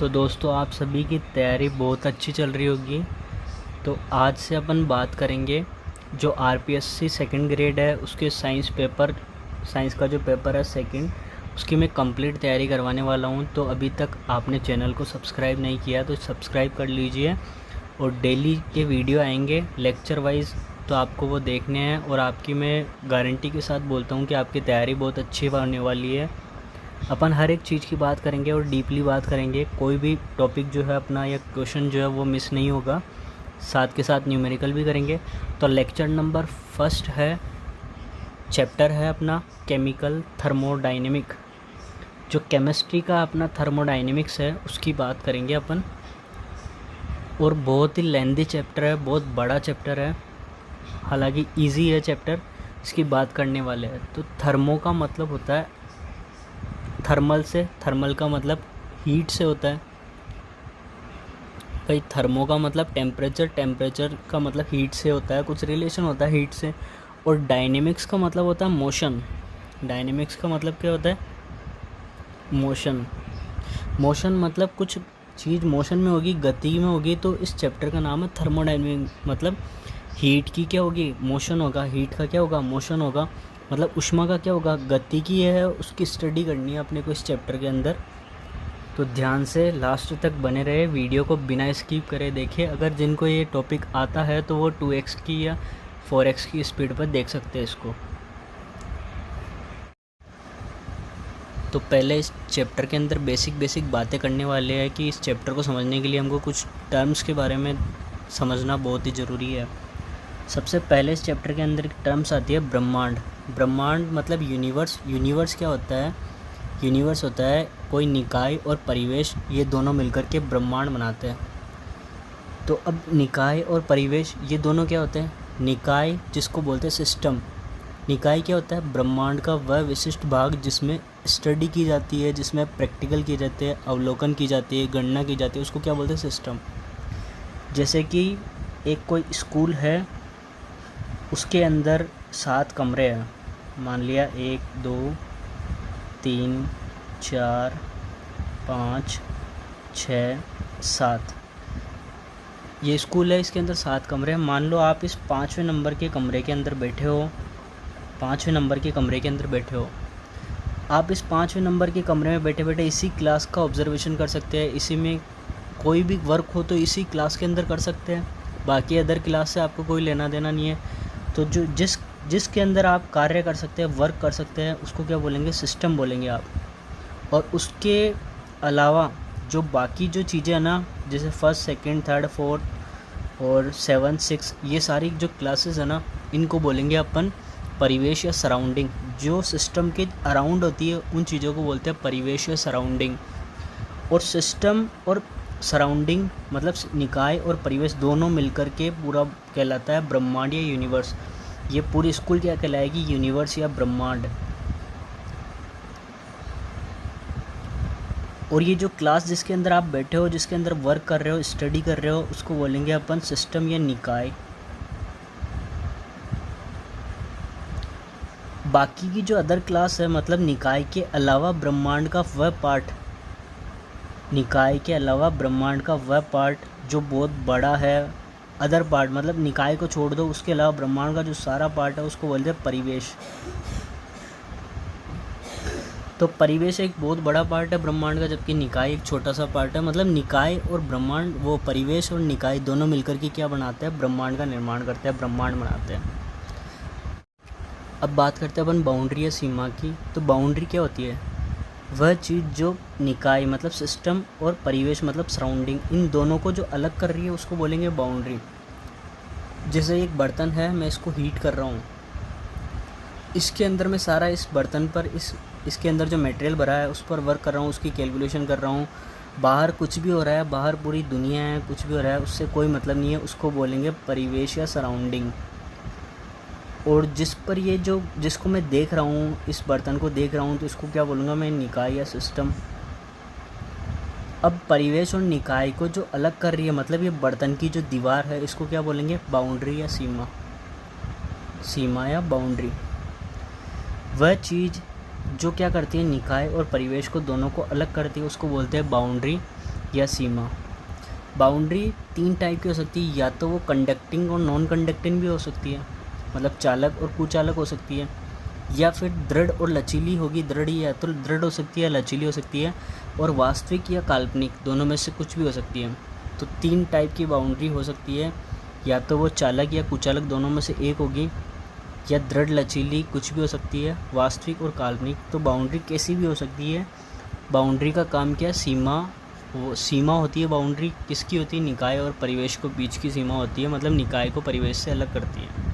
तो दोस्तों आप सभी की तैयारी बहुत अच्छी चल रही होगी। तो आज से अपन बात करेंगे जो आरपीएससी सेकंड ग्रेड है उसके साइंस का जो पेपर है सेकंड, उसकी मैं कंप्लीट तैयारी करवाने वाला हूं। तो अभी तक आपने चैनल को सब्सक्राइब नहीं किया तो सब्सक्राइब कर लीजिए। और डेली के वीडियो आएंगे लेक्चर वाइज, तो आपको वो देखने हैं। और आपकी मैं गारंटी के साथ बोलता हूँ कि आपकी तैयारी बहुत अच्छी होने वाली है। अपन हर एक चीज़ की बात करेंगे और डीपली बात करेंगे। कोई भी टॉपिक जो है अपना या क्वेश्चन जो है वो मिस नहीं होगा। साथ के साथ न्यूमेरिकल भी करेंगे। तो लेक्चर नंबर फर्स्ट है, चैप्टर है अपना केमिकल थर्मोडाइनेमिक। जो केमिस्ट्री का अपना थर्मोडाइनेमिक्स है उसकी बात करेंगे अपन। और बहुत ही लेंदी चैप्टर है, बहुत बड़ा चैप्टर है, हालांकि इजी है चैप्टर। इसकी बात करने वाले हैं। तो थर्मो का मतलब होता है थर्मल से, थर्मल का मतलब हीट से होता है भाई। थर्मो का मतलब टेम्परेचर, टेम्परेचर का मतलब हीट से होता है, कुछ रिलेशन होता है हीट से। और डायनेमिक्स का मतलब होता है मोशन। डायनेमिक्स का मतलब क्या होता है? मोशन। मोशन मतलब कुछ चीज़ मोशन में होगी, गति में होगी। तो इस चैप्टर का नाम है थर्मोडायनेमिक। मतलब हीट की क्या होगी? मोशन होगा। हीट का क्या होगा? मोशन होगा। मतलब ऊष्मा का क्या होगा? गति की है, उसकी स्टडी करनी है अपने को इस चैप्टर के अंदर। तो ध्यान से लास्ट तक बने रहे, वीडियो को बिना स्किप करे देखें। अगर जिनको ये टॉपिक आता है तो वो 2x की या 4x की स्पीड पर देख सकते हैं इसको। तो पहले इस चैप्टर के अंदर बेसिक बातें करने वाले हैं कि इस चैप्टर को समझने के लिए हमको कुछ टर्म्स के बारे में समझना बहुत ही ज़रूरी है। सबसे पहले इस चैप्टर के अंदर टर्म्स आती है ब्रह्मांड। ब्रह्मांड मतलब यूनिवर्स। यूनिवर्स क्या होता है? यूनिवर्स होता है कोई निकाय और परिवेश, ये दोनों मिलकर के ब्रह्मांड बनाते हैं। तो अब निकाय और परिवेश ये दोनों क्या होते हैं? निकाय जिसको बोलते हैं सिस्टम। निकाय क्या होता है? ब्रह्मांड का वह विशिष्ट भाग जिसमें स्टडी की जाती है, जिसमें प्रैक्टिकल की जाती है, अवलोकन की जाती है, गणना की जाती है, उसको क्या बोलते हैं? सिस्टम। जैसे कि एक कोई स्कूल है, उसके अंदर 7 कमरे हैं। मान लिया 1 2 3 4 5 6 7, ये स्कूल है, इसके अंदर 7 कमरे हैं। मान लो आप इस 5वें नंबर के कमरे के अंदर बैठे हो। 5वें नंबर के कमरे के अंदर बैठे हो। आप इस 5वें नंबर के कमरे में बैठे बैठे इसी क्लास का ऑब्जर्वेशन कर सकते हैं। इसी में कोई भी वर्क हो तो इसी क्लास के अंदर कर सकते हैं। बाकी अदर क्लास से आपको कोई लेना देना नहीं है। तो जो जिसके अंदर आप कार्य कर सकते हैं, वर्क कर सकते हैं, उसको क्या बोलेंगे? सिस्टम बोलेंगे आप। और उसके अलावा जो बाकी जो चीज़ें हैं ना, जैसे फर्स्ट सेकंड थर्ड फोर्थ और 7 6, ये सारी जो क्लासेस है ना, इनको बोलेंगे अपन परिवेश या सराउंडिंग। जो सिस्टम के अराउंड होती है उन चीज़ों को बोलते हैं परिवेश या सराउंडिंग। और सिस्टम और सराउंडिंग मतलब निकाय और परिवेश दोनों मिलकर के पूरा कहलाता है ब्रह्मांड या यूनिवर्स। ये पूरी स्कूल क्या कहलाएगी? यूनिवर्स या ब्रह्मांड। और ये जो क्लास जिसके अंदर आप बैठे हो, जिसके अंदर वर्क कर रहे हो, स्टडी कर रहे हो, उसको बोलेंगे अपन सिस्टम या निकाय। बाकी की जो अदर क्लास है मतलब निकाय के अलावा ब्रह्मांड का वह पार्ट, निकाय के अलावा ब्रह्मांड का वह पार्ट जो बहुत बड़ा है, अदर पार्ट मतलब निकाय को छोड़ दो, उसके अलावा ब्रह्मांड का जो सारा पार्ट है उसको बोलते हैं परिवेश। तो परिवेश एक बहुत बड़ा पार्ट है ब्रह्मांड का, जबकि निकाय एक छोटा सा पार्ट है। मतलब निकाय और ब्रह्मांड, वो परिवेश और निकाय दोनों मिलकर के क्या बनाते हैं? ब्रह्मांड का निर्माण करते हैं, ब्रह्मांड बनाते हैं। अब बात करते हैं अपन बाउंड्री या सीमा की। तो बाउंड्री क्या होती है? वह चीज़ जो निकाय मतलब सिस्टम और परिवेश मतलब सराउंडिंग, इन दोनों को जो अलग कर रही है उसको बोलेंगे बाउंड्री। जैसे एक बर्तन है, मैं इसको हीट कर रहा हूँ, इसके अंदर मैं सारा इस बर्तन पर इसके अंदर जो मटेरियल भरा है उस पर वर्क कर रहा हूँ, उसकी कैलकुलेशन कर रहा हूँ। बाहर कुछ भी हो रहा है, बाहर पूरी दुनिया है, कुछ भी हो रहा है, उससे कोई मतलब नहीं है, उसको बोलेंगे परिवेश या सराउंडिंग। और जिस पर ये जो जिसको मैं देख रहा हूँ, इस बर्तन को देख रहा हूँ, तो इसको क्या बोलूँगा मैं? निकाय या सिस्टम। अब परिवेश और निकाय को जो अलग कर रही है मतलब ये बर्तन की जो दीवार है, इसको क्या बोलेंगे? बाउंड्री या सीमा। सीमा या बाउंड्री। वह चीज़ जो क्या करती है? निकाय और परिवेश को दोनों को अलग करती है, उसको बोलते हैं बाउंड्री। या सीमा। बाउंड्री 3 टाइप की हो सकती है, या तो वो कंडक्टिंग और नॉन कंडक्टिंग भी हो सकती है, मतलब चालक और कुचालक हो सकती है, या फिर दृढ़ और लचीली होगी, दृढ़ या तो दृढ़ हो सकती है, लचीली हो सकती है, और वास्तविक या काल्पनिक, दोनों में से कुछ भी हो सकती है। तो 3 टाइप की बाउंड्री हो सकती है, या तो वो चालक या कुचालक दोनों में से एक होगी, या दृढ़ लचीली कुछ भी हो सकती है, वास्तविक और काल्पनिक। तो बाउंड्री कैसी भी हो सकती है। बाउंड्री का काम क्या है, वो सीमा होती है। बाउंड्री किसकी होती है, निकाय और परिवेश को बीच की सीमा होती है, मतलब निकाय को परिवेश से अलग करती है।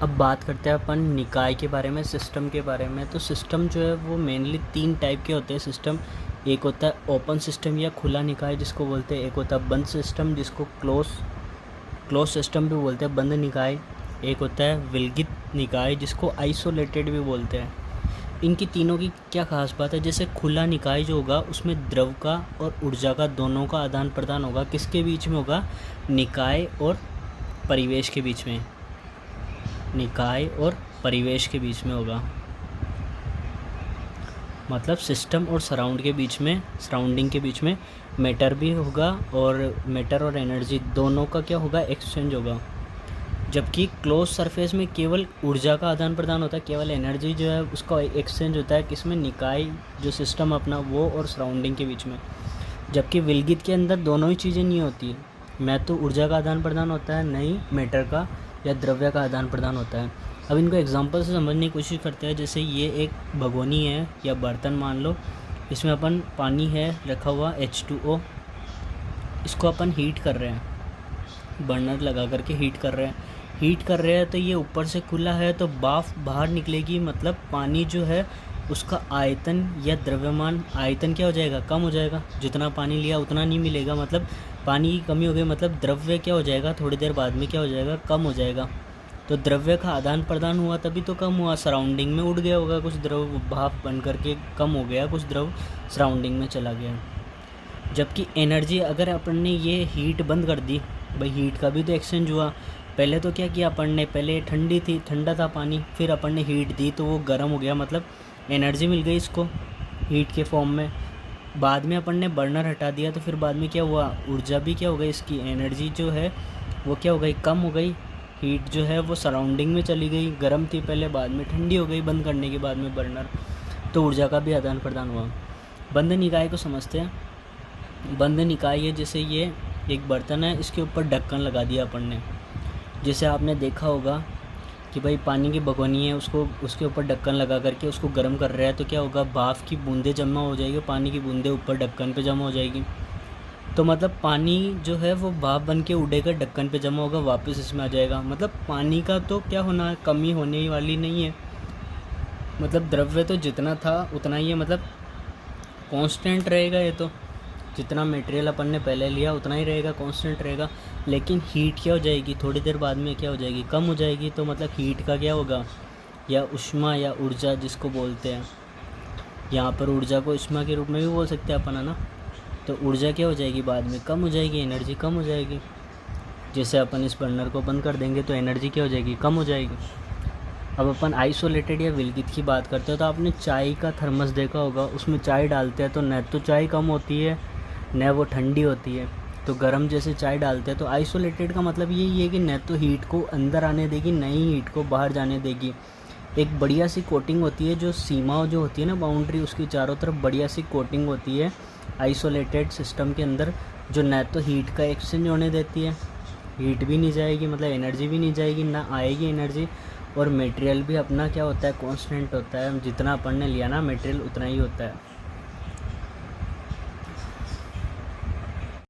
अब बात करते हैं अपन निकाय के बारे में, सिस्टम के बारे में। तो सिस्टम जो है वो मेनली 3 टाइप के होते हैं सिस्टम। एक होता है ओपन सिस्टम या खुला निकाय जिसको बोलते हैं, एक होता है बंद सिस्टम जिसको क्लोज सिस्टम भी बोलते हैं, बंद निकाय। एक होता है विलगित निकाय जिसको आइसोलेटेड भी बोलते हैं। इनकी तीनों की क्या खास बात है, जैसे खुला निकाय जो होगा उसमें द्रव का और ऊर्जा का दोनों का आदान प्रदान होगा। किसके बीच में होगा, निकाय और परिवेश के बीच में, निकाय और परिवेश के बीच में होगा, मतलब सिस्टम और सराउंडिंग के बीच में मैटर भी होगा, और मैटर और एनर्जी दोनों का क्या होगा, एक्सचेंज होगा। जबकि क्लोज सरफेस में केवल ऊर्जा का आदान प्रदान होता है, केवल एनर्जी जो है उसका एक्सचेंज होता है किसमें, निकाय जो सिस्टम अपना वो और सराउंडिंग के बीच में। जबकि विलगित के अंदर दोनों ही चीज़ें नहीं होती है, मैं तो ऊर्जा का आदान प्रदान होता है, नहीं मैटर का या द्रव्य का आदान प्रदान होता है। अब इनको एग्जांपल से समझने की कोशिश करते हैं। जैसे ये एक भगोनी है या बर्तन मान लो, इसमें अपन पानी है रखा हुआ H2O, इसको अपन हीट कर रहे हैं, बर्नर लगा करके हीट कर रहे हैं। तो ये ऊपर से खुला है तो भाप बाहर निकलेगी, मतलब पानी जो है उसका आयतन या द्रव्यमान, आयतन क्या हो जाएगा, कम हो जाएगा। जितना पानी लिया उतना नहीं मिलेगा, मतलब पानी की कमी हो गई, मतलब द्रव्य क्या हो जाएगा, थोड़ी देर बाद में क्या हो जाएगा, कम हो जाएगा। तो द्रव्य का आदान प्रदान हुआ तभी तो कम हुआ, सराउंडिंग में उड़ गया होगा कुछ द्रव, भाप बन करके कम हो गया, कुछ द्रव सराउंडिंग में चला गया। जबकि एनर्जी अगर अपन ने ये हीट बंद कर दी, भाई हीट का भी तो एक्सचेंज हुआ। पहले तो क्या किया अपन ने, पहले ठंडा था पानी, फिर अपन ने हीट दी तो वो गर्म हो गया, मतलब एनर्जी मिल गई इसको हीट के फॉर्म में। बाद में अपन ने बर्नर हटा दिया तो फिर बाद में क्या हुआ, ऊर्जा भी क्या हो गई, इसकी एनर्जी जो है वो क्या हो गई, कम हो गई। हीट जो है वो सराउंडिंग में चली गई, गर्म थी पहले, बाद में ठंडी हो गई बंद करने के बाद में बर्नर, तो ऊर्जा का भी आदान प्रदान हुआ। बंद निकाय को समझते हैं। बंद निकाय है, जैसे ये एक बर्तन है, इसके ऊपर ढक्कन लगा दिया अपन ने। जैसे आपने देखा होगा कि भाई पानी की भगोनी है, उसके ऊपर ढक्कन लगा करके उसको गर्म कर रहा है, तो क्या होगा, भाप की बूंदें जमा हो जाएगी, पानी की बूंदें ऊपर ढक्कन पे जमा हो जाएगी। तो मतलब पानी जो है वो भाप बन के उड़ेगा, ढक्कन पे जमा होगा, वापस इसमें आ जाएगा। मतलब पानी का तो क्या होना, कमी होने वाली नहीं है, मतलब द्रव्य तो जितना था उतना ही है, मतलब कांस्टेंट रहेगा। ये तो जितना मटेरियल अपन ने पहले लिया उतना ही रहेगा, कांस्टेंट रहेगा। लेकिन हीट क्या हो जाएगी, थोड़ी देर बाद में क्या हो जाएगी, कम हो जाएगी। तो मतलब हीट का क्या होगा, या ऊष्मा या ऊर्जा जिसको बोलते हैं, यहाँ पर ऊर्जा को ऊष्मा के रूप में भी बोल सकते हैं अपन, है ना। तो ऊर्जा क्या हो जाएगी, बाद में कम हो जाएगी, एनर्जी कम हो जाएगी। जैसे अपन इस बर्नर को बंद कर देंगे तो एनर्जी क्या हो जाएगी, कम हो जाएगी। अब अपन आइसोलेटेड या विलगित की बात करते हो, तो आपने चाय का थर्मस देखा होगा, उसमें चाय डालते हैं तो न तो चाय कम होती है न वो ठंडी होती है, तो गर्म जैसे चाय डालते हैं। तो आइसोलेटेड का मतलब यही है कि न तो हीट को अंदर आने देगी, न ही हीट को बाहर जाने देगी। एक बढ़िया सी कोटिंग होती है, जो सीमा जो होती है ना बाउंड्री, उसकी चारों तरफ बढ़िया सी कोटिंग होती है आइसोलेटेड सिस्टम के अंदर, जो न तो हीट का एक्सचेंज होने देती है, हीट भी नहीं जाएगी, मतलब एनर्जी भी नहीं जाएगी, ना आएगी एनर्जी, और मटेरियल भी अपना क्या होता है, कांस्टेंट होता है। जितना अपन ने लिया ना मटेरियल उतना ही होता है।